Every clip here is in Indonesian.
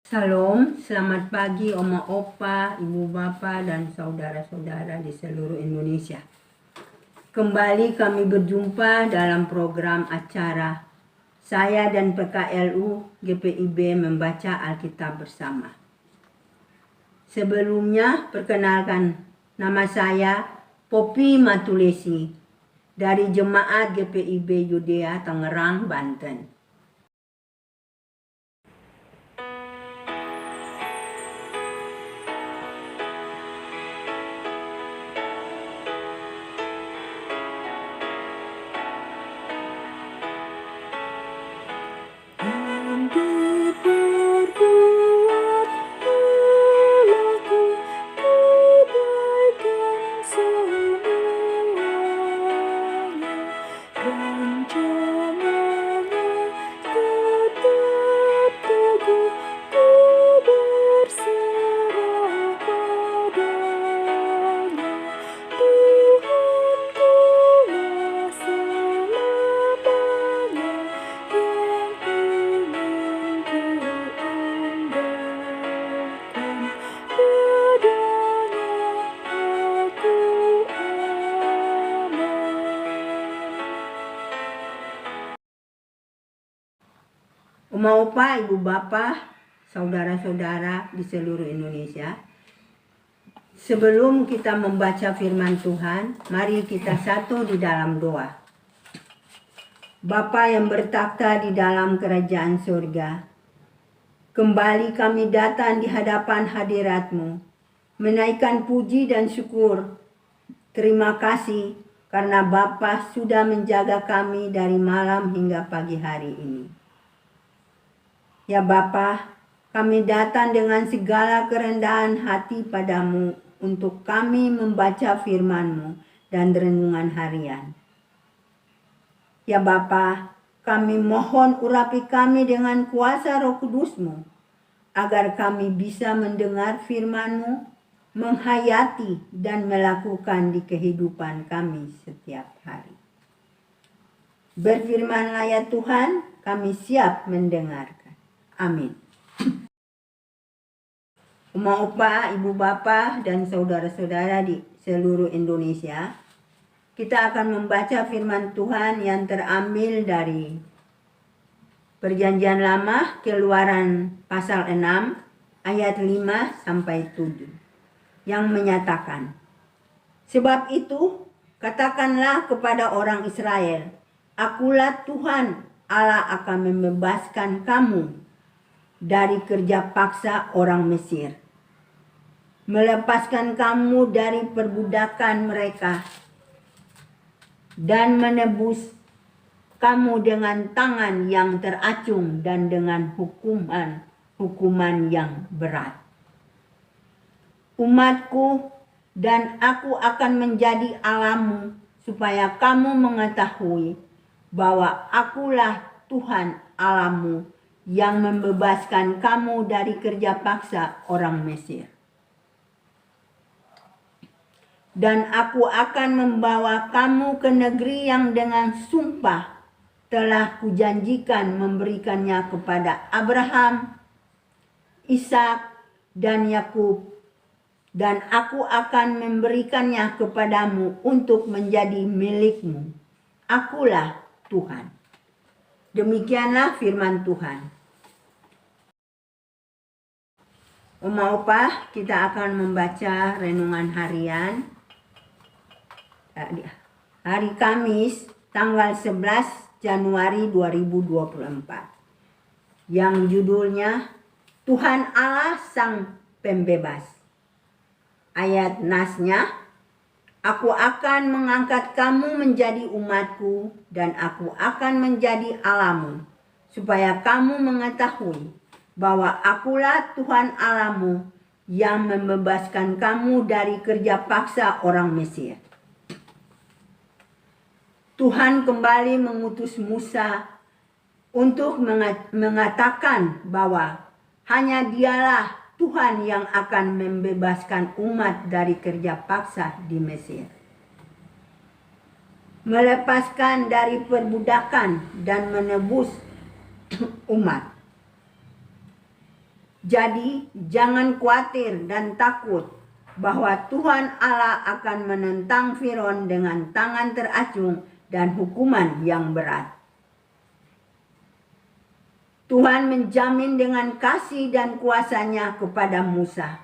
Salam, selamat pagi Oma Opa, Ibu Bapak, dan saudara-saudara di seluruh Indonesia. Kembali kami berjumpa dalam program acara saya dan PKLU GPIB membaca Alkitab bersama. Sebelumnya, perkenalkan nama saya Poppy Matulesi dari Jemaat GPIB Yudea Tangerang, Banten. Oma Opa, Ibu Bapak, saudara-saudara di seluruh Indonesia. Sebelum kita membaca firman Tuhan, mari kita satu di dalam doa. Bapa yang bertakhta di dalam kerajaan surga, kembali kami datang di hadapan hadirat-Mu, menaikkan puji dan syukur. Terima kasih karena Bapa sudah menjaga kami dari malam hingga pagi hari ini. Ya Bapa, kami datang dengan segala kerendahan hati padamu untuk kami membaca firman-Mu dan renungan harian. Ya Bapa, kami mohon urapi kami dengan kuasa Roh Kudus-Mu, agar kami bisa mendengar firman-Mu, menghayati dan melakukan di kehidupan kami setiap hari. Berfirmanlah ya Tuhan, kami siap mendengarkan. Amin. Oma Opa, Ibu Bapak, dan saudara-saudara di seluruh Indonesia, kita akan membaca firman Tuhan yang terambil dari Perjanjian Lama, Keluaran pasal 6, ayat 5-7, yang menyatakan, sebab itu, katakanlah kepada orang Israel, akulah Tuhan, Allah akan membebaskan kamu dari kerja paksa orang Mesir, melepaskan kamu dari perbudakan mereka, dan menebus kamu dengan tangan yang teracung dan dengan hukuman yang berat. Umatku dan aku akan menjadi Allahmu, supaya kamu mengetahui bahwa akulah Tuhan Allahmu yang membebaskan kamu dari kerja paksa orang Mesir. Dan aku akan membawa kamu ke negeri yang dengan sumpah telah kujanjikan memberikannya kepada Abraham, Ishak, dan Yakub. Dan aku akan memberikannya kepadamu untuk menjadi milikmu. Akulah Tuhan. Demikianlah firman Tuhan. Oma Opa, kita akan membaca renungan harian hari Kamis tanggal 11 Januari 2024 yang judulnya Tuhan Allah Sang Pembebas. Ayat nasnya, aku akan mengangkat kamu menjadi umatku dan aku akan menjadi Allahmu, supaya kamu mengetahui bahwa akulah Tuhan Allahmu yang membebaskan kamu dari kerja paksa orang Mesir. Tuhan kembali mengutus Musa untuk mengatakan bahwa hanya dialah Tuhan yang akan membebaskan umat dari kerja paksa di Mesir, melepaskan dari perbudakan dan menebus umat. Jadi jangan khawatir dan takut bahwa Tuhan Allah akan menentang Firaun dengan tangan teracung dan hukuman yang berat. Tuhan menjamin dengan kasih dan kuasa-Nya kepada Musa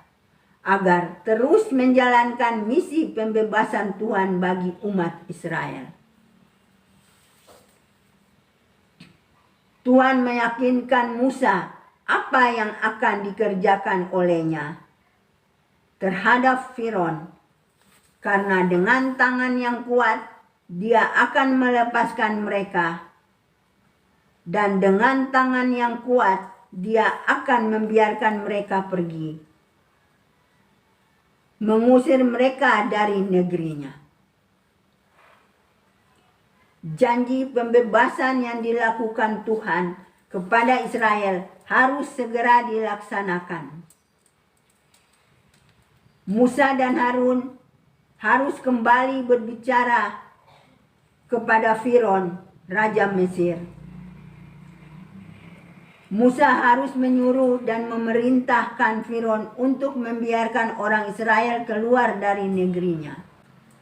agar terus menjalankan misi pembebasan Tuhan bagi umat Israel. Tuhan meyakinkan Musa apa yang akan dikerjakan olehnya terhadap Firaun, karena dengan tangan yang kuat dia akan melepaskan mereka, dan dengan tangan yang kuat dia akan membiarkan mereka pergi, mengusir mereka dari negerinya. Janji pembebasan yang dilakukan Tuhan kepada Israel harus segera dilaksanakan. Musa dan Harun harus kembali berbicara kepada Firaun, raja Mesir. Musa harus menyuruh dan memerintahkan Firaun untuk membiarkan orang Israel keluar dari negerinya.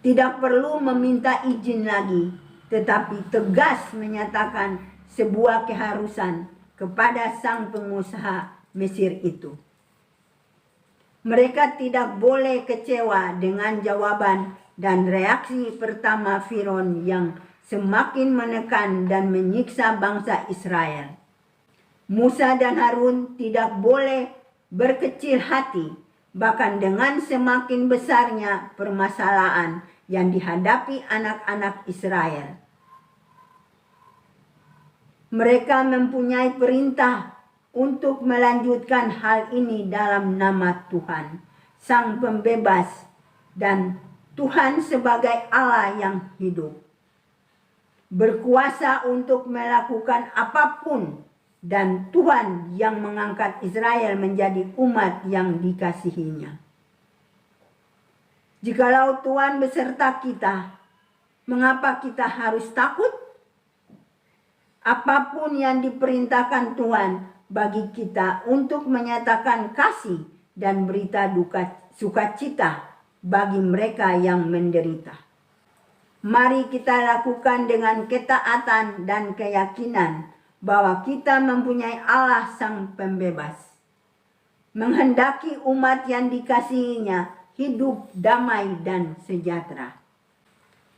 Tidak perlu meminta izin lagi, tetapi tegas menyatakan sebuah keharusan kepada sang pengusaha Mesir itu. Mereka tidak boleh kecewa dengan jawaban dan reaksi pertama Firaun yang semakin menekan dan menyiksa bangsa Israel. Musa dan Harun tidak boleh berkecil hati, bahkan dengan semakin besarnya permasalahan yang dihadapi anak-anak Israel. Mereka mempunyai perintah untuk melanjutkan hal ini dalam nama Tuhan, Sang Pembebas, dan Tuhan sebagai Allah yang hidup, berkuasa untuk melakukan apapun, dan Tuhan yang mengangkat Israel menjadi umat yang dikasihinya. Jikalau Tuhan beserta kita, mengapa kita harus takut? Apapun yang diperintahkan Tuhan bagi kita untuk menyatakan kasih dan berita sukacita bagi mereka yang menderita. Mari kita lakukan dengan ketaatan dan keyakinan bahwa kita mempunyai Allah Sang Pembebas, menghendaki umat yang dikasihinya hidup damai dan sejahtera.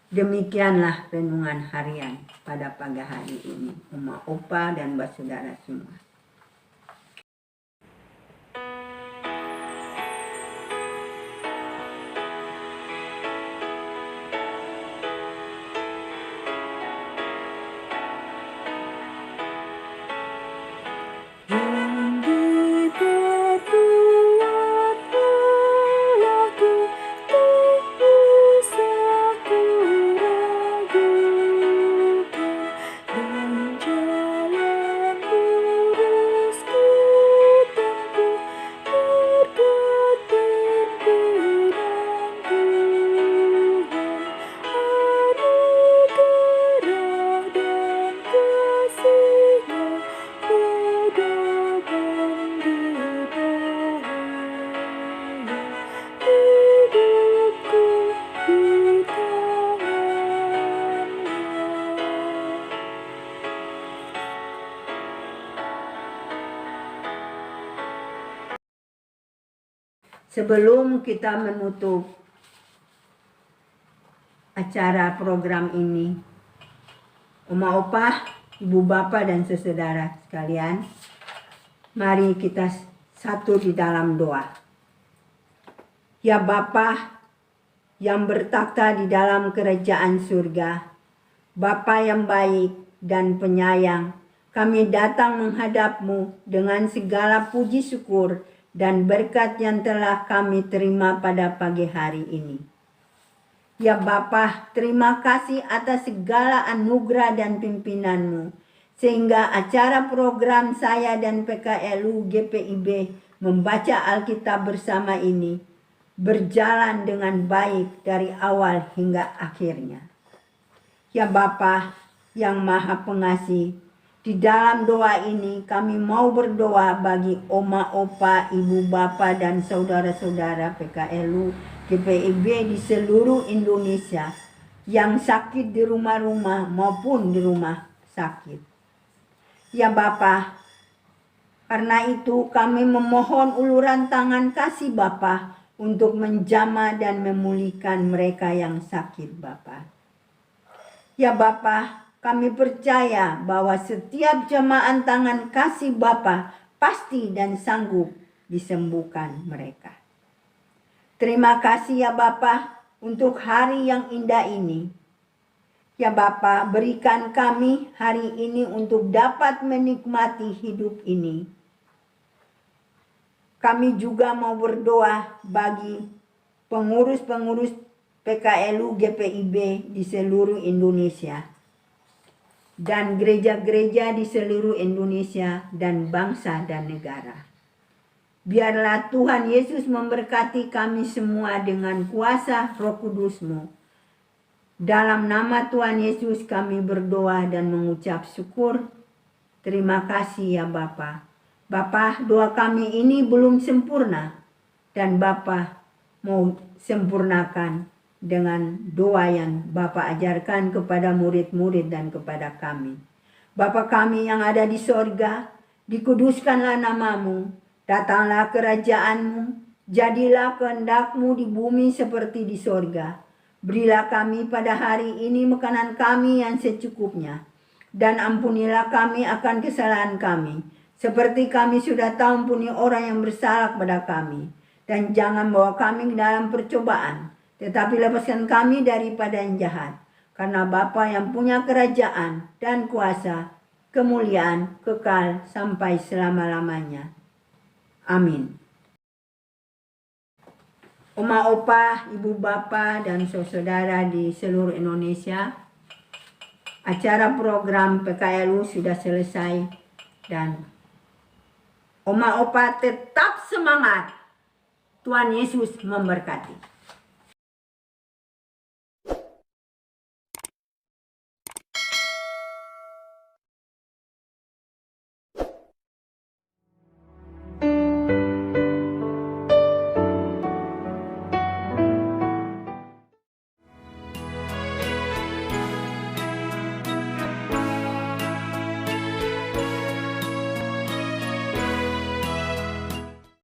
Demikianlah renungan harian pada pagi hari ini. Uma Opa dan saudara semua. Sebelum kita menutup acara program ini, Oma Opa, Ibu Bapak dan saudara sekalian, mari kita satu di dalam doa. Ya Bapa yang bertakhta di dalam kerajaan surga, Bapa yang baik dan penyayang, kami datang menghadap-Mu dengan segala puji syukur dan berkat yang telah kami terima pada pagi hari ini. Ya Bapa, terima kasih atas segala anugerah dan pimpinan-Mu, sehingga acara program saya dan PKLU GPIB membaca Alkitab bersama ini berjalan dengan baik dari awal hingga akhirnya. Ya Bapa yang Maha Pengasih, Di dalam doa ini kami mau berdoa bagi oma, opa, ibu, bapak, dan saudara-saudara PKLU GPIB di seluruh Indonesia yang sakit di rumah-rumah maupun di rumah sakit. Ya Bapa, karena itu kami memohon uluran tangan kasih Bapa untuk menjamah dan memulihkan mereka yang sakit Bapa. Ya Bapa, kami percaya bahwa setiap jamaah tangan kasih Bapa pasti dan sanggup disembuhkan mereka. Terima kasih ya Bapa untuk hari yang indah ini. Ya Bapa, berikan kami hari ini untuk dapat menikmati hidup ini. Kami juga mau berdoa bagi pengurus-pengurus PKLU GPIB di seluruh Indonesia dan gereja-gereja di seluruh Indonesia dan bangsa dan negara. Biarlah Tuhan Yesus memberkati kami semua dengan kuasa Roh Kudus-Mu. Dalam nama Tuhan Yesus kami berdoa dan mengucap syukur. Terima kasih ya Bapa. Bapa, doa kami ini belum sempurna dan Bapa mau sempurnakan dengan doa yang Bapa ajarkan kepada murid-murid dan kepada kami. Bapa kami yang ada di sorga, dikuduskanlah namamu, datanglah kerajaan-Mu, jadilah kehendak-Mu di bumi seperti di sorga. Berilah kami pada hari ini makanan kami yang secukupnya, dan ampunilah kami akan kesalahan kami, seperti kami sudah tahu ampuni orang yang bersalah kepada kami. Dan jangan bawa kami ke dalam percobaan, tetapi lepaskan kami daripada yang jahat. Karena Bapa yang punya kerajaan dan kuasa, kemuliaan, kekal sampai selama-lamanya. Amin. Oma, opa, ibu, bapak, dan saudara di seluruh Indonesia, acara program PKLU sudah selesai dan Oma, opa tetap semangat. Tuhan Yesus memberkati.